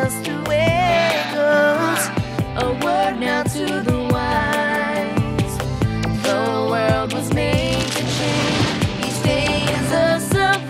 just the way it goes. A word now to the wise. The world was made to change. Each day is a surprise.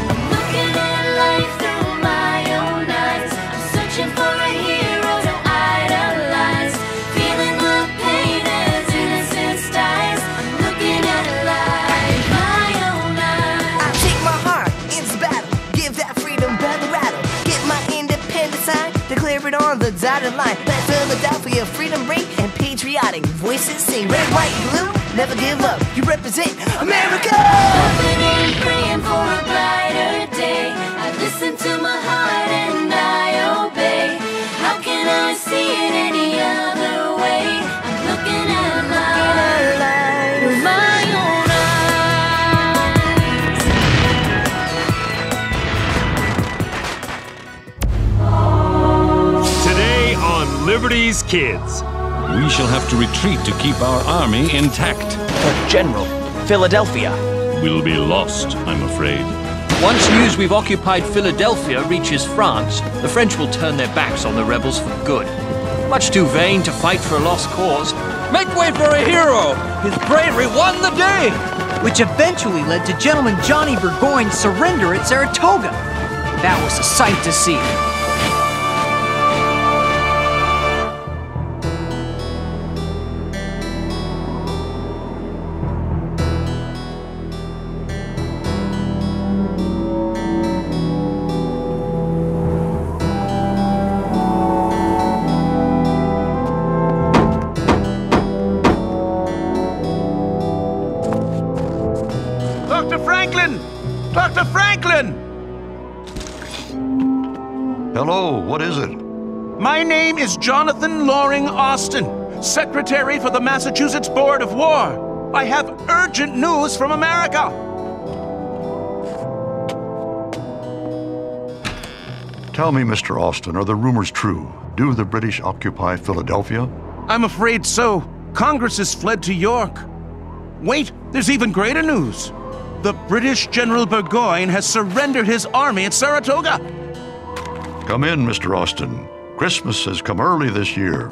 I'm looking at life through my own eyes. I'm searching for a hero to idolize. Feeling the pain as innocence dies. I'm looking at life my own eyes. I take my heart into battle, give that freedom bell a rattle. Get my independent sign, declare it on the dotted line. Let Philadelphia freedom ring and patriotic voices sing. Red, white, blue, never give up. You represent America. Hoping and praying for a brighter day. I listen to my heart and I obey. How can I see it any other way? I'm looking at life with my own eyes. Today on Liberty's Kids. We shall have to retreat to keep our army intact. But General, Philadelphia. We'll be lost, I'm afraid. Once news we've occupied Philadelphia reaches France, the French will turn their backs on the rebels for good. Much too vain to fight for a lost cause. Make way for a hero! His bravery won the day! Which eventually led to Gentleman Johnny Burgoyne's surrender at Saratoga. That was a sight to see. Dr. Franklin! Dr. Franklin! Hello, what is it? My name is Jonathan Loring Austin, Secretary for the Massachusetts Board of War. I have urgent news from America. Tell me, Mr. Austin, are the rumors true? Do the British occupy Philadelphia? I'm afraid so. Congress has fled to York. Wait, there's even greater news. The British General Burgoyne has surrendered his army at Saratoga. Come in, Mr. Austin. Christmas has come early this year.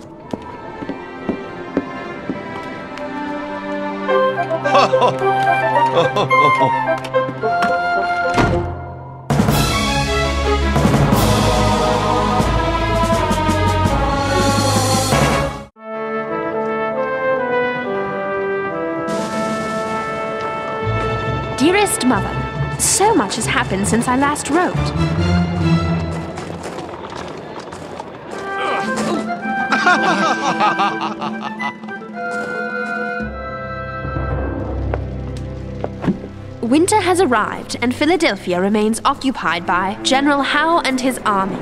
Dearest Mother, so much has happened since I last wrote. Winter has arrived, and Philadelphia remains occupied by General Howe and his army.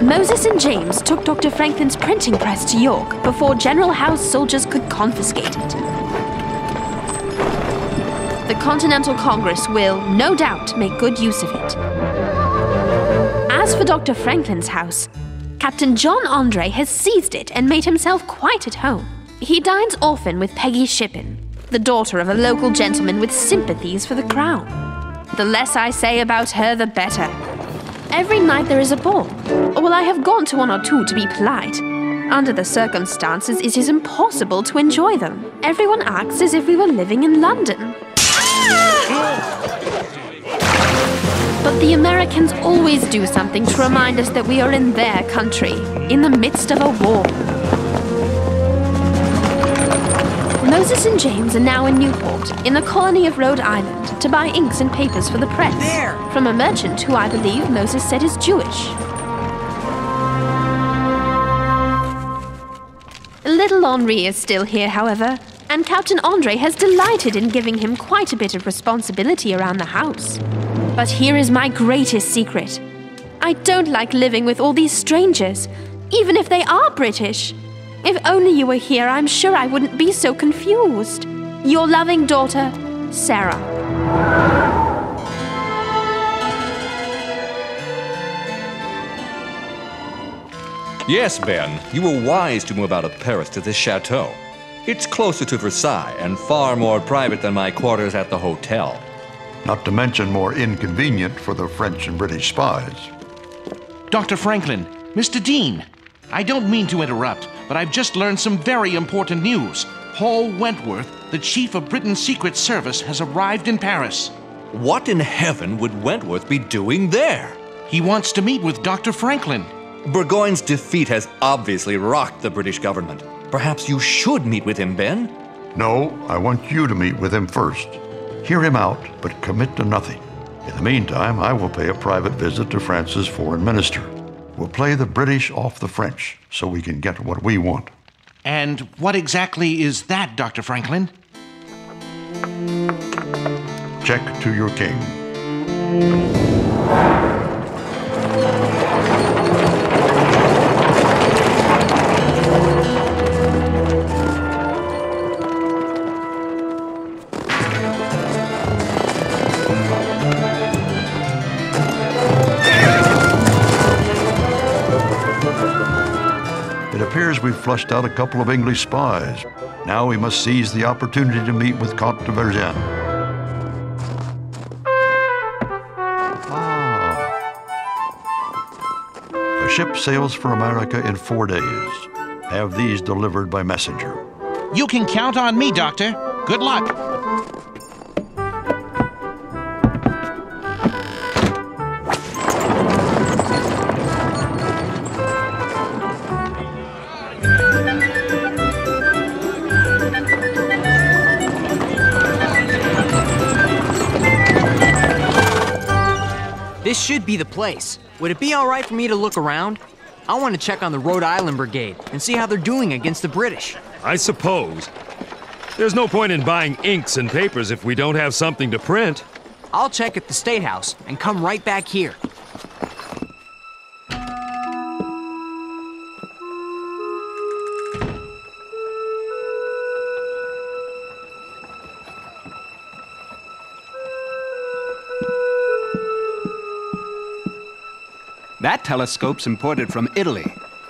Moses and James took Dr. Franklin's printing press to York before General Howe's soldiers could confiscate it. The Continental Congress will, no doubt, make good use of it. As for Dr. Franklin's house, Captain John Andre has seized it and made himself quite at home. He dines often with Peggy Shippen, the daughter of a local gentleman with sympathies for the crown. The less I say about her, the better. Every night there is a ball. Well, I have gone to one or two to be polite. Under the circumstances, it is impossible to enjoy them. Everyone acts as if we were living in London. But the Americans always do something to remind us that we are in their country, in the midst of a war. Moses and James are now in Newport, in the colony of Rhode Island, to buy inks and papers for the press. There! From a merchant who I believe Moses said is Jewish. Little Henri is still here, however, and Captain Andre has delighted in giving him quite a bit of responsibility around the house. But here is my greatest secret. I don't like living with all these strangers, even if they are British. If only you were here, I'm sure I wouldn't be so confused. Your loving daughter, Sarah. Yes, Ben, you were wise to move out of Paris to this chateau. It's closer to Versailles and far more private than my quarters at the hotel. Not to mention more inconvenient for the French and British spies. Dr. Franklin, Mr. Dean, I don't mean to interrupt, but I've just learned some very important news. Paul Wentworth, the chief of Britain's Secret Service, has arrived in Paris. What in heaven would Wentworth be doing there? He wants to meet with Dr. Franklin. Burgoyne's defeat has obviously rocked the British government. Perhaps you should meet with him, Ben? No, I want you to meet with him first. Hear him out, but commit to nothing. In the meantime, I will pay a private visit to France's foreign minister. We'll play the British off the French so we can get what we want. And what exactly is that, Dr. Franklin? Check to your king. It appears we've flushed out a couple of English spies. Now we must seize the opportunity to meet with Comte de Vergennes. A ship sails for America in 4 days. Have these delivered by messenger. You can count on me, Doctor. Good luck. This should be the place. Would it be all right for me to look around? I want to check on the Rhode Island Brigade and see how they're doing against the British. I suppose. There's no point in buying inks and papers if we don't have something to print. I'll check at the State House and come right back here. That telescope's imported from Italy.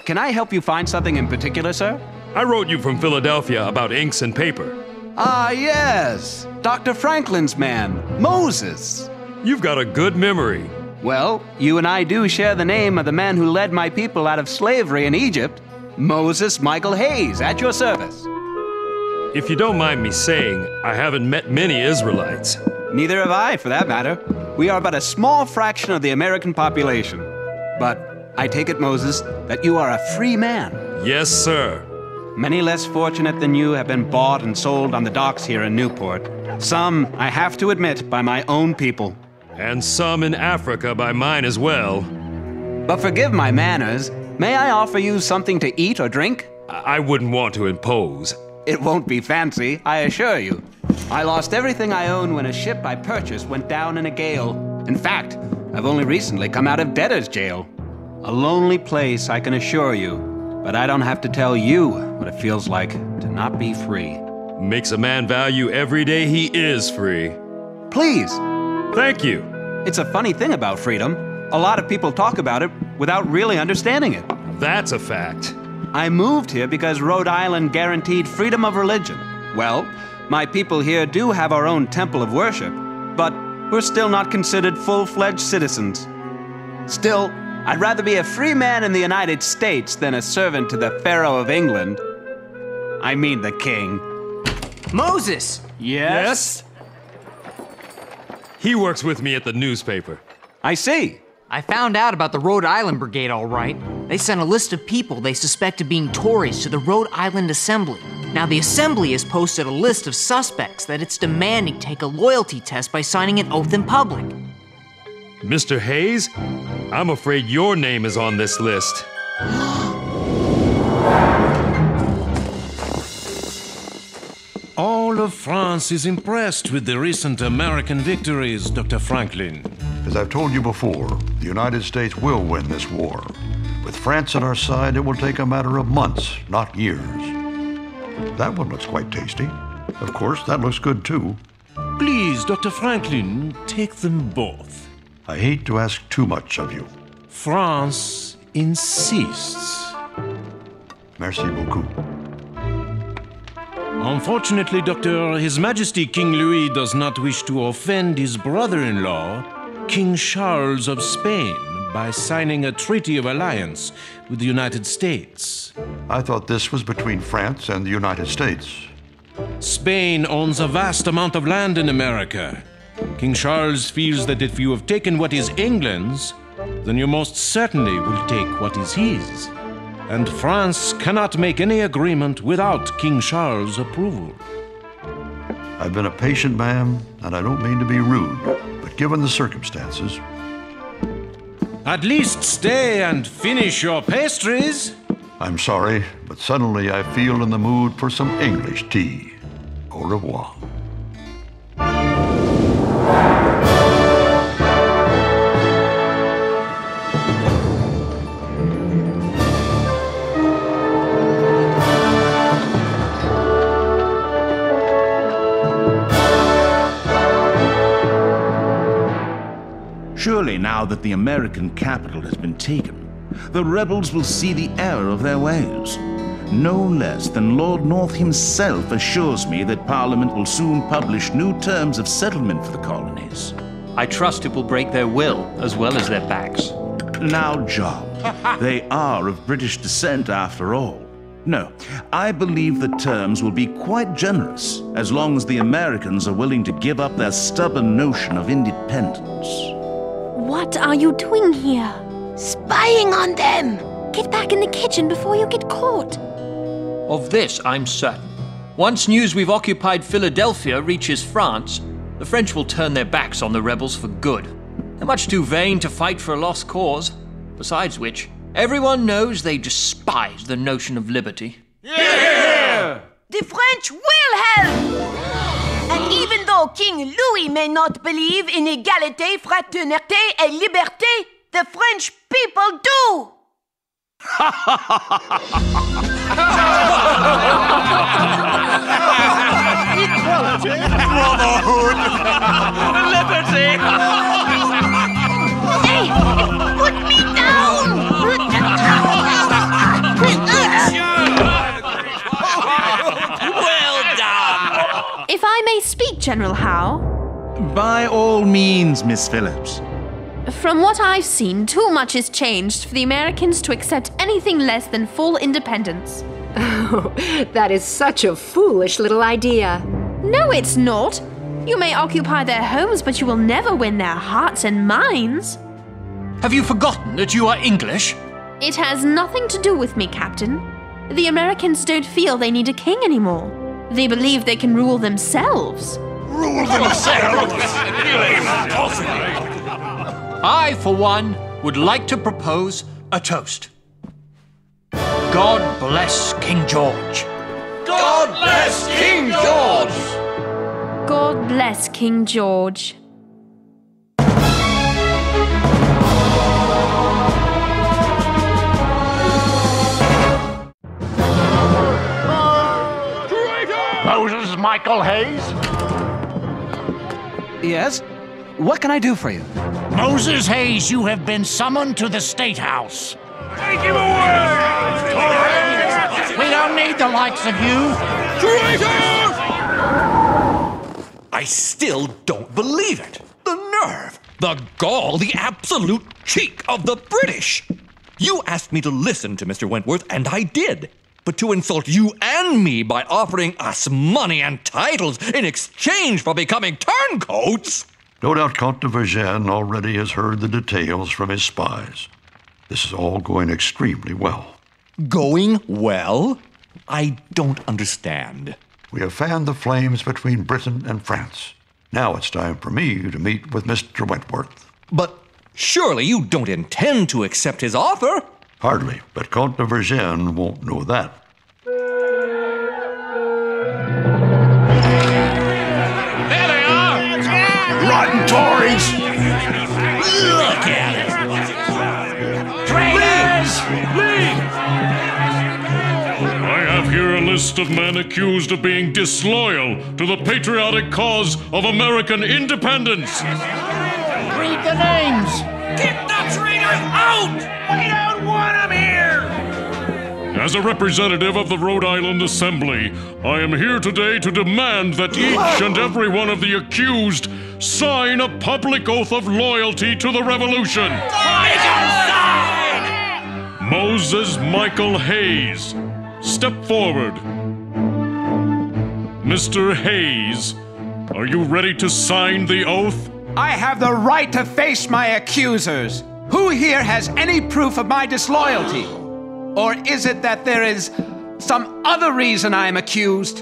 Can I help you find something in particular, sir? I wrote you from Philadelphia about inks and paper. Ah, yes. Dr. Franklin's man, Moses. You've got a good memory. Well, you and I do share the name of the man who led my people out of slavery in Egypt. Moses Michael Hayes, at your service. If you don't mind me saying, I haven't met many Israelites. Neither have I, for that matter. We are but a small fraction of the American population. But I take it, Moses, that you are a free man. Yes, sir. Many less fortunate than you have been bought and sold on the docks here in Newport. Some, I have to admit, by my own people. And some in Africa by mine as well. But forgive my manners. May I offer you something to eat or drink? I wouldn't want to impose. It won't be fancy, I assure you. I lost everything I own when a ship I purchased went down in a gale. In fact, I've only recently come out of debtor's jail. A lonely place, I can assure you. But I don't have to tell you what it feels like to not be free. Makes a man value every day he is free. Please. Thank you. It's a funny thing about freedom. A lot of people talk about it without really understanding it. That's a fact. I moved here because Rhode Island guaranteed freedom of religion. Well, my people here do have our own temple of worship, but we're still not considered full-fledged citizens. Still, I'd rather be a free man in the United States than a servant to the Pharaoh of England. I mean the king. Moses! Yes? He works with me at the newspaper. I see. I found out about the Rhode Island Brigade, all right. They sent a list of people they suspect of being Tories to the Rhode Island Assembly. Now, the Assembly has posted a list of suspects that it's demanding take a loyalty test by signing an oath in public. Mr. Hayes, I'm afraid your name is on this list. All of France is impressed with the recent American victories, Dr. Franklin. As I've told you before, the United States will win this war. With France at our side, it will take a matter of months, not years. That one looks quite tasty. Of course, that looks good too. Please, Dr. Franklin, take them both. I hate to ask too much of you. France insists. Merci beaucoup. Unfortunately, Doctor, His Majesty King Louis does not wish to offend his brother-in-law, King Charles of Spain, by signing a treaty of alliance with the United States. I thought this was between France and the United States. Spain owns a vast amount of land in America. King Charles feels that if you have taken what is England's, then you most certainly will take what is his. And France cannot make any agreement without King Charles' approval. I've been a patient man, and I don't mean to be rude, but given the circumstances... At least stay and finish your pastries. I'm sorry, but suddenly I feel in the mood for some English tea. Au revoir. Surely now that the American capital has been taken, the rebels will see the error of their ways. No less than Lord North himself assures me that Parliament will soon publish new terms of settlement for the colonies. I trust it will break their will as well as their backs. Now, John, they are of British descent after all. No, I believe the terms will be quite generous as long as the Americans are willing to give up their stubborn notion of independence. What are you doing here? Spying on them! Get back in the kitchen before you get caught. Of this, I'm certain. Once news we've occupied Philadelphia reaches France, the French will turn their backs on the rebels for good. They're much too vain to fight for a lost cause. Besides which, everyone knows they despise the notion of liberty. Yeah! The French will help! And even though King Louis may not believe in égalité, fraternité, et liberté, the French people do! Equality! Brotherhood! Liberty! Hey! Put me down! Well done! If I may speak, General Howe. By all means, Miss Phillips. From what I've seen, too much has changed for the Americans to accept anything less than full independence. Oh, that is such a foolish little idea. No, it's not. You may occupy their homes, but you will never win their hearts and minds. Have you forgotten that you are English? It has nothing to do with me, Captain. The Americans don't feel they need a king anymore. They believe they can rule themselves. Rule themselves? I, for one, would like to propose a toast. God bless King George. God bless King George! God bless King George. Moses Michael Hayes? Yes? What can I do for you? Moses Hayes, you have been summoned to the State House. Take him away! We don't need the likes of you. Traitor! I still don't believe it. The nerve, the gall, the absolute cheek of the British. You asked me to listen to Mr. Wentworth, and I did. But to insult you and me by offering us money and titles in exchange for becoming turncoats? No doubt Count de Vergennes already has heard the details from his spies. This is all going extremely well. Going well? I don't understand. We have fanned the flames between Britain and France. Now it's time for me to meet with Mr. Wentworth. But surely you don't intend to accept his offer? Hardly, but Count de Vergennes won't know that. There they are! Rotten Tories! Look at it! Traitors! here a list of men accused of being disloyal to the patriotic cause of American independence. Read the names! Get the traitors out! We don't want them here! As a representative of the Rhode Island Assembly, I am here today to demand that each and every one of the accused sign a public oath of loyalty to the Revolution. Moses Michael Hayes, step forward. Mr. Hayes, are you ready to sign the oath? I have the right to face my accusers. Who here has any proof of my disloyalty? Or is it that there is some other reason I am accused?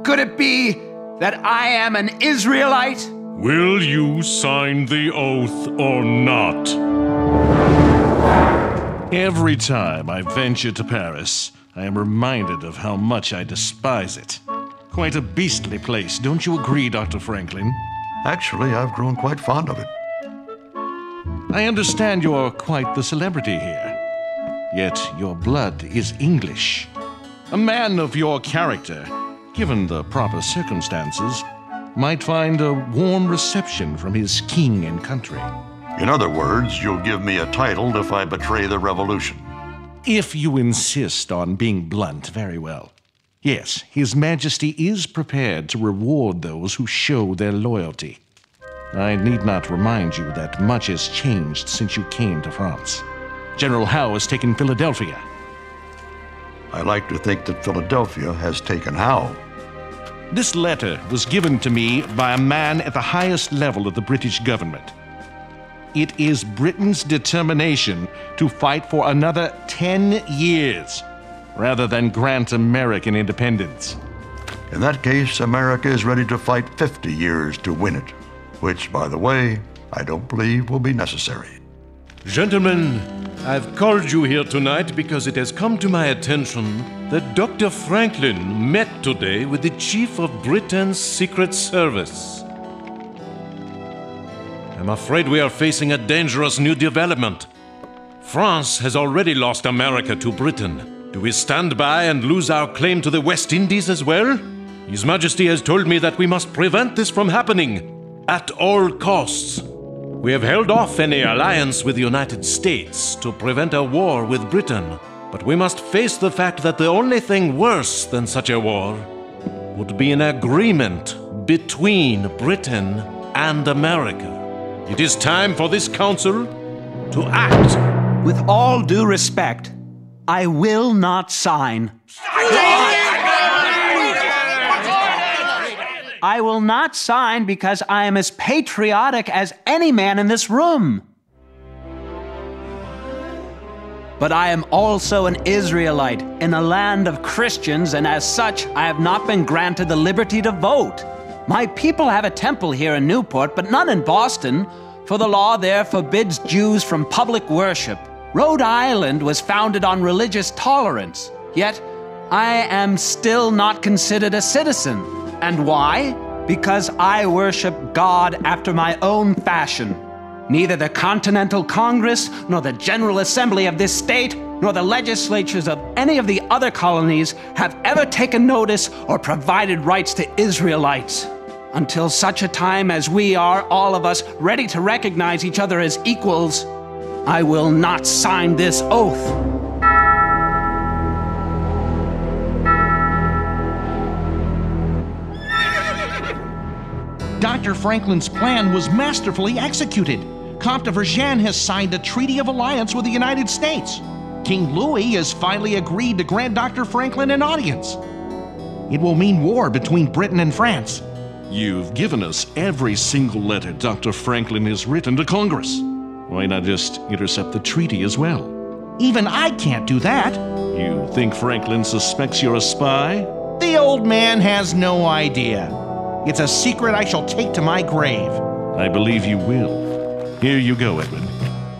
Could it be that I am an Israelite? Will you sign the oath or not? Every time I venture to Paris, I am reminded of how much I despise it. Quite a beastly place, don't you agree, Dr. Franklin? Actually, I've grown quite fond of it. I understand you're quite the celebrity here. Yet your blood is English. A man of your character, given the proper circumstances, might find a warm reception from his king and country. In other words, you'll give me a title if I betray the revolution. If you insist on being blunt, very well. Yes, His Majesty is prepared to reward those who show their loyalty. I need not remind you that much has changed since you came to France. General Howe has taken Philadelphia. I like to think that Philadelphia has taken Howe. This letter was given to me by a man at the highest level of the British government. It is Britain's determination to fight for another 10 years, rather than grant American independence. In that case, America is ready to fight 50 years to win it, which, by the way, I don't believe will be necessary. Gentlemen, I've called you here tonight because it has come to my attention that Dr. Franklin met today with the Chief of Britain's Secret Service. I'm afraid we are facing a dangerous new development. France has already lost America to Britain. Do we stand by and lose our claim to the West Indies as well? His Majesty has told me that we must prevent this from happening at all costs. We have held off any alliance with the United States to prevent a war with Britain, but we must face the fact that the only thing worse than such a war would be an agreement between Britain and America. It is time for this council to act. With all due respect, I will not sign. I will not sign because I am as patriotic as any man in this room. But I am also an Israelite in a land of Christians, and as such, I have not been granted the liberty to vote. My people have a temple here in Newport, but none in Boston, for the law there forbids Jews from public worship. Rhode Island was founded on religious tolerance, yet I am still not considered a citizen. And why? Because I worship God after my own fashion. Neither the Continental Congress, nor the General Assembly of this state, nor the legislatures of any of the other colonies have ever taken notice or provided rights to Israelites. Until such a time as we are, all of us, ready to recognize each other as equals, I will not sign this oath. Dr. Franklin's plan was masterfully executed. Comte de Vergennes has signed a treaty of alliance with the United States. King Louis has finally agreed to grant Dr. Franklin an audience. It will mean war between Britain and France. You've given us every single letter Dr. Franklin has written to Congress. Why not just intercept the treaty as well? Even I can't do that. You think Franklin suspects you're a spy? The old man has no idea. It's a secret I shall take to my grave. I believe you will. Here you go, Edward.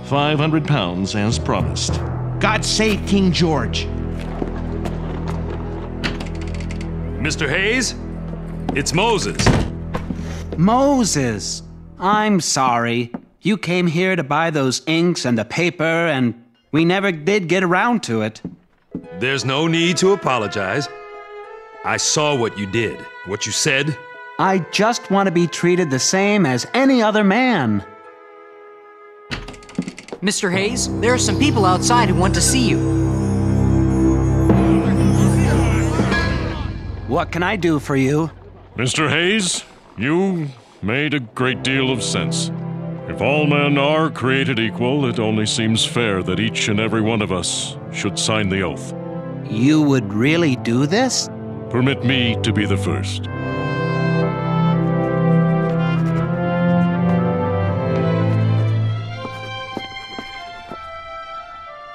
500 pounds as promised. God save King George. Mr. Hayes, it's Moses. Moses, I'm sorry. You came here to buy those inks and the paper, and we never did get around to it. There's no need to apologize. I saw what you did, what you said. I just want to be treated the same as any other man. Mr. Hayes, there are some people outside who want to see you. What can I do for you? Mr. Hayes, you made a great deal of sense. If all men are created equal, it only seems fair that each and every one of us should sign the oath. You would really do this? Permit me to be the first.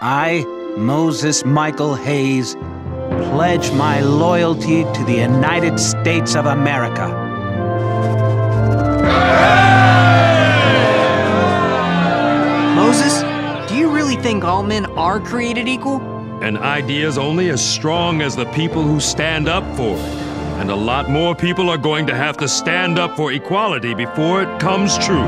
I, Moses Michael Hayes, pledge my loyalty to the United States of America. Moses, do you really think all men are created equal? An idea's only as strong as the people who stand up for it. And a lot more people are going to have to stand up for equality before it comes true.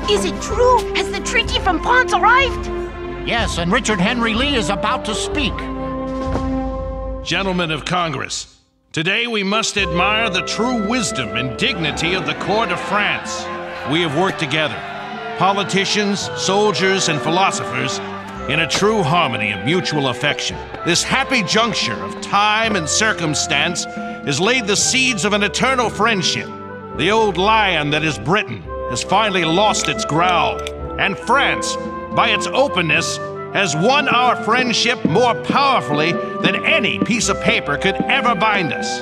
Is it true? Has the treaty from Ponce arrived? Yes, and Richard Henry Lee is about to speak. Gentlemen of Congress, today we must admire the true wisdom and dignity of the court of France. We have worked together, politicians, soldiers, and philosophers, in a true harmony of mutual affection. This happy juncture of time and circumstance has laid the seeds of an eternal friendship. The old lion that is Britain has finally lost its growl, and France, by its openness, has won our friendship more powerfully than any piece of paper could ever bind us.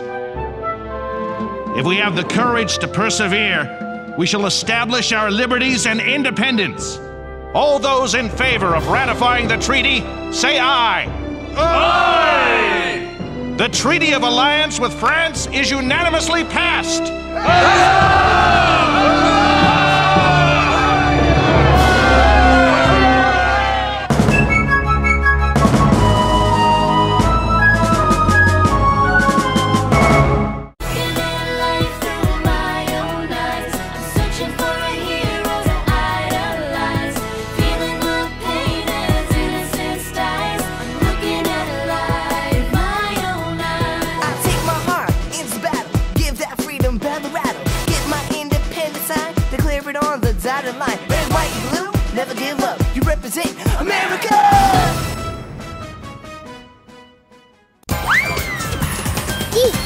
If we have the courage to persevere, we shall establish our liberties and independence. All those in favor of ratifying the treaty, say aye. Aye! The Treaty of Alliance with France is unanimously passed. Dotted line, red, white, blue, never give up. You represent America! Eat.